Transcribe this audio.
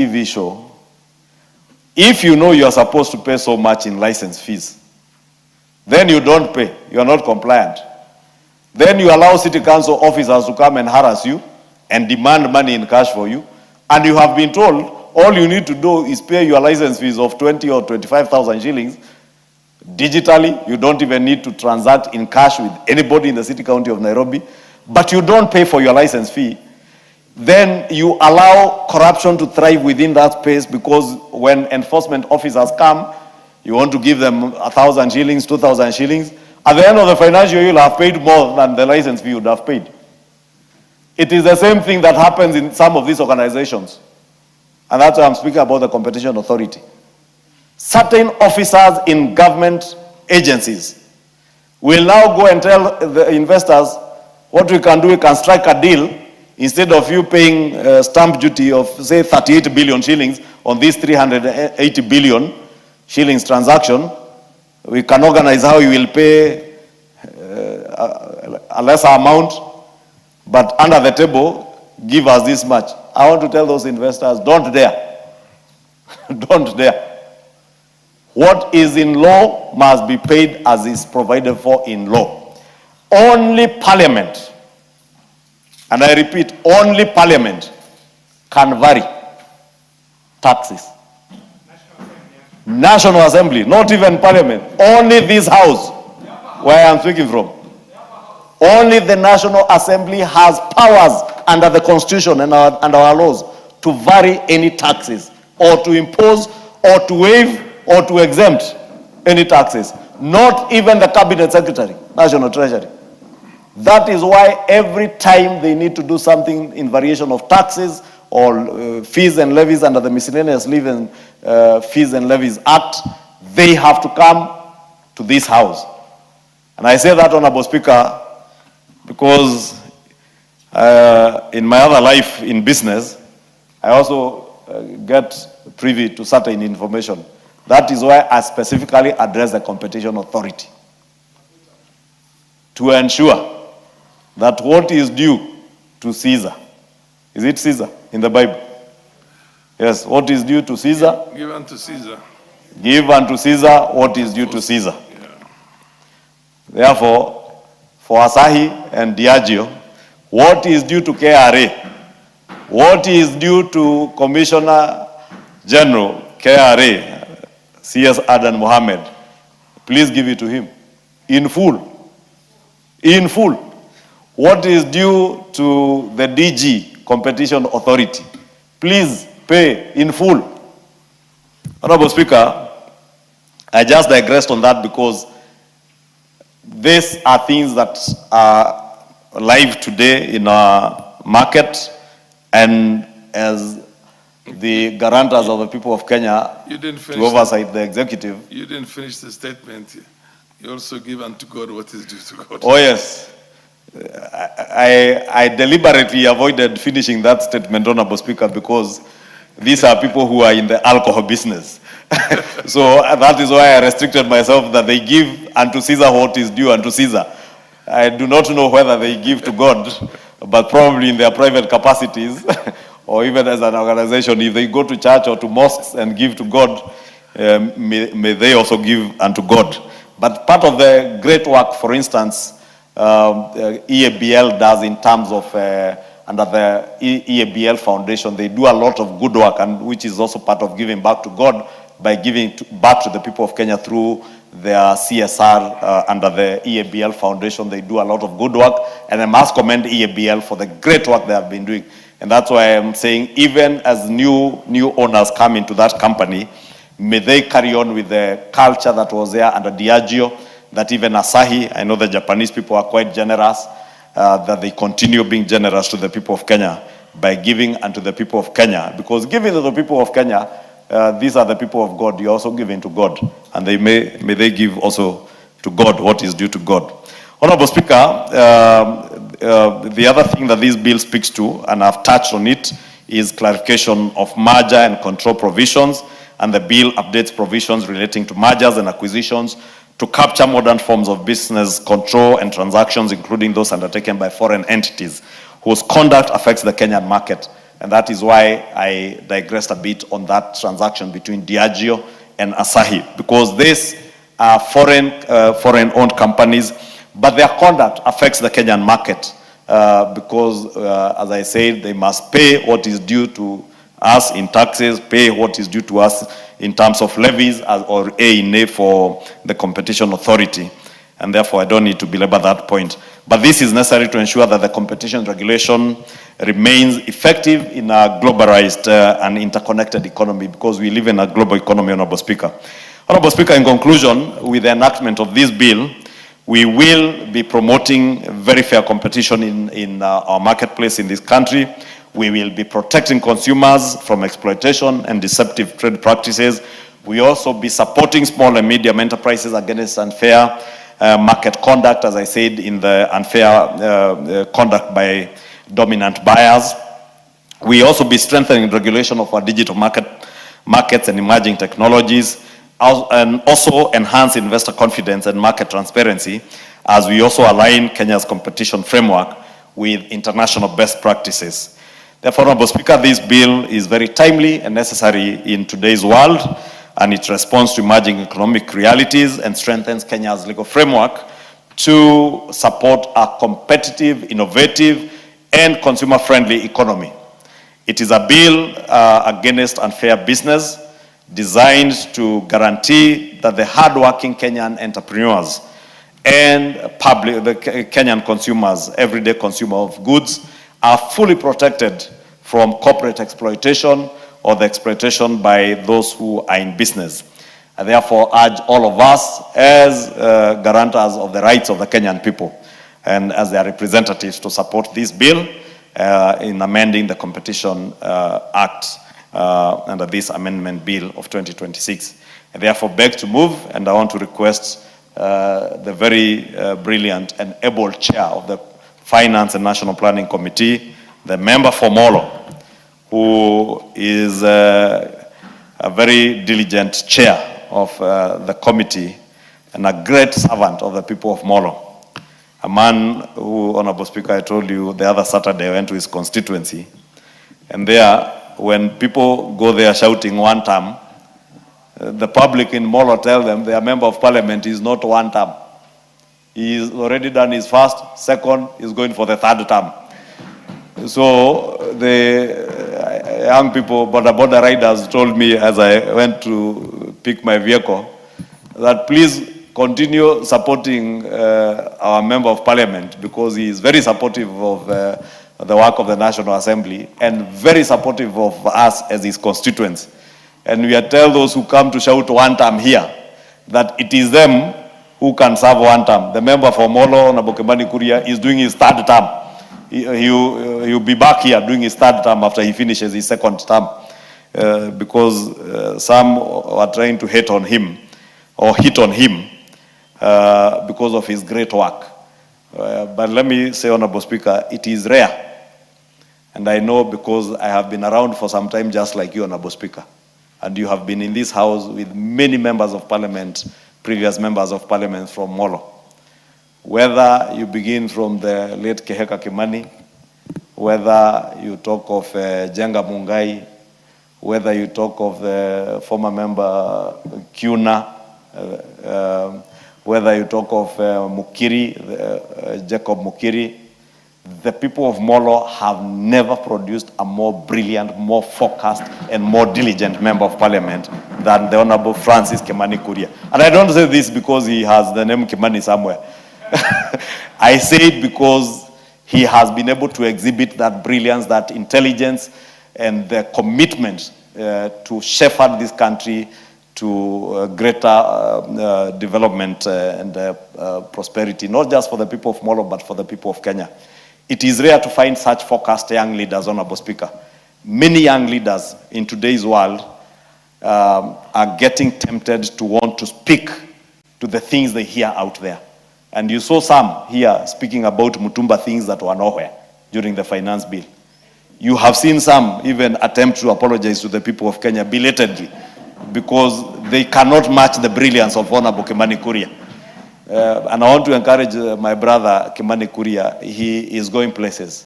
TV show, if you know you are supposed to pay so much in license fees, then you don't pay, you are not compliant. Then you allow city council officers to come and harass you and demand money in cash for you, and you have been told all you need to do is pay your license fees of 20 or 25,000 shillings digitally. You don't even need to transact in cash with anybody in the city county of Nairobi, but you don't pay for your license fee. Then you allow corruption to thrive within that space, because when enforcement officers come, you want to give them 1,000 shillings, 2,000 shillings. At the end of the financial year, you'll have paid more than the license fee you would have paid. It is the same thing that happens in some of these organizations. And that's why I'm speaking about the Competition Authority. Certain officers in government agencies will now go and tell the investors, what we can do, we can strike a deal. Instead of you paying stamp duty of, say, 38 billion shillings on this 380 billion shillings transaction, we can organize how you will pay a lesser amount, but under the table, give us this much. I want to tell those investors, don't dare. Don't dare. What is in law must be paid as is provided for in law. Only Parliament, and I repeat, only Parliament can vary taxes. National Assembly, not even Parliament. Only this house, where I am speaking from. Only the National Assembly has powers under the Constitution and our laws to vary any taxes, or to impose, or to waive, or to exempt any taxes. Not even the Cabinet Secretary, National Treasury. That is why every time they need to do something in variation of taxes or fees and levies under the Miscellaneous Fees and Levies Act, they have to come to this house. And I say that, Honorable Speaker, because in my other life in business, I also get privy to certain information. That is why I specifically address the Competition Authority, to ensure that what is due to Caesar, is it Caesar in the Bible? Yes, what is due to Caesar? Give unto Caesar. Give unto Caesar what is due to Caesar. Yeah. Therefore, for Asahi and Diageo, what is due to KRA, what is due to Commissioner General KRA, CS Adan Mohammed, please give it to him in full. In full. What is due to the DG, Competition Authority, please pay in full. Honorable Speaker, I just digressed on that because these are things that are live today in our market, and as the guarantors of the people of Kenya to oversight the executive. You didn't finish the statement. You also give unto God what is due to God. Oh yes. I deliberately avoided finishing that statement, Honorable Speaker, because these are people who are in the alcohol business. So that is why I restricted myself, that they give unto Caesar what is due unto Caesar. I do not know whether they give to God, but probably in their private capacities, or even as an organization, if they go to church or to mosques and give to God, may they also give unto God. But part of the great work, for instance, EABL does in terms of, under the EABL Foundation, they do a lot of good work, and which is also part of giving back to God by giving back to the people of Kenya through their CSR under the EABL Foundation. They do a lot of good work, and I must commend EABL for the great work they have been doing. And that's why I'm saying, even as new owners come into that company, may they carry on with the culture that was there under Diageo, that even Asahi, I know the Japanese people are quite generous, that they continue being generous to the people of Kenya by giving unto the people of Kenya. Because giving to the people of Kenya, these are the people of God, you're also giving to God. And may they give also to God what is due to God. Honorable Speaker, the other thing that this bill speaks to, and I've touched on it, is clarification of merger and control provisions, and the bill updates provisions relating to mergers and acquisitions to capture modern forms of business control and transactions, including those undertaken by foreign entities whose conduct affects the Kenyan market, And that is why I digressed a bit on that transaction between Diageo and Asahi, because these are foreign-owned companies, but their conduct affects the Kenyan market because, as I said, they must pay what is due to us in taxes, pay what is due to us in terms of levies or A&A for the Competition Authority. And therefore, I don't need to belabor that point. But this is necessary to ensure that the competition regulation remains effective in a globalized and interconnected economy, because we live in a global economy, Honorable Speaker. Honorable Speaker, in conclusion, with the enactment of this bill, we will be promoting very fair competition in our marketplace in this country. We will be protecting consumers from exploitation and deceptive trade practices. We also be supporting small and medium enterprises against unfair market conduct, as I said, in the unfair conduct by dominant buyers. We also be strengthening regulation of our digital markets and emerging technologies, and also enhance investor confidence and market transparency, as we also align Kenya's competition framework with international best practices. Therefore, Honorable Speaker, this bill is very timely and necessary in today's world, and it responds to emerging economic realities and strengthens Kenya's legal framework to support a competitive, innovative, and consumer-friendly economy. It is a bill against unfair business, designed to guarantee that the hard-working Kenyan entrepreneurs and the Kenyan consumers, everyday consumer of goods, are fully protected from corporate exploitation or the exploitation by those who are in business. I therefore urge all of us as guarantors of the rights of the Kenyan people and as their representatives to support this bill in amending the Competition Act under this Amendment Bill of 2026. I therefore beg to move, and I want to request the very brilliant and able chair of the Finance and National Planning Committee, the member for Molo, who is a very diligent chair of the committee and a great servant of the people of Molo. A man who, Honorable Speaker, I told you the other Saturday I went to his constituency, and there, when people go there shouting one term, the public in Molo tell them their member of parliament is not one term. He's already done his first, second, he's going for the third term. So the young people, border riders, told me as I went to pick my vehicle that please continue supporting our member of parliament, because he is very supportive of the work of the National Assembly and very supportive of us as his constituents. And we tell those who come to shout one term here that it is them who can serve one term. The member for Molo, Mp Kimani Kuria, is doing his third term. He'll be back here doing his third term after he finishes his second term, because some are trying to hate on him or hit on him because of his great work. But let me say, Honorable Speaker, it is rare. And I know because I have been around for some time, just like you, Honorable Speaker. And you have been in this house with many members of parliament, previous members of parliament from Molo. Whether you begin from the late Keheka Kimani, whether you talk of Jenga Mungai, whether you talk of the former member Kuna, whether you talk of Mukiri, Jacob Mukiri, the people of Molo have never produced a more brilliant, more focused, and more diligent member of parliament than the Honorable Francis Kimani Kuria. And I don't say this because he has the name Kimani somewhere. I say it because he has been able to exhibit that brilliance, that intelligence, and the commitment to shepherd this country to greater development and prosperity, not just for the people of Molo, but for the people of Kenya. It is rare to find such focused young leaders, Honorable Speaker. Many young leaders in today's world are getting tempted to want to speak to the things they hear out there. And you saw some here speaking about Mutumba things that were nowhere during the finance bill. You have seen some even attempt to apologize to the people of Kenya belatedly because they cannot match the brilliance of Honorable Kimani Kuria. And I want to encourage my brother Kimani Kuria. He is going places.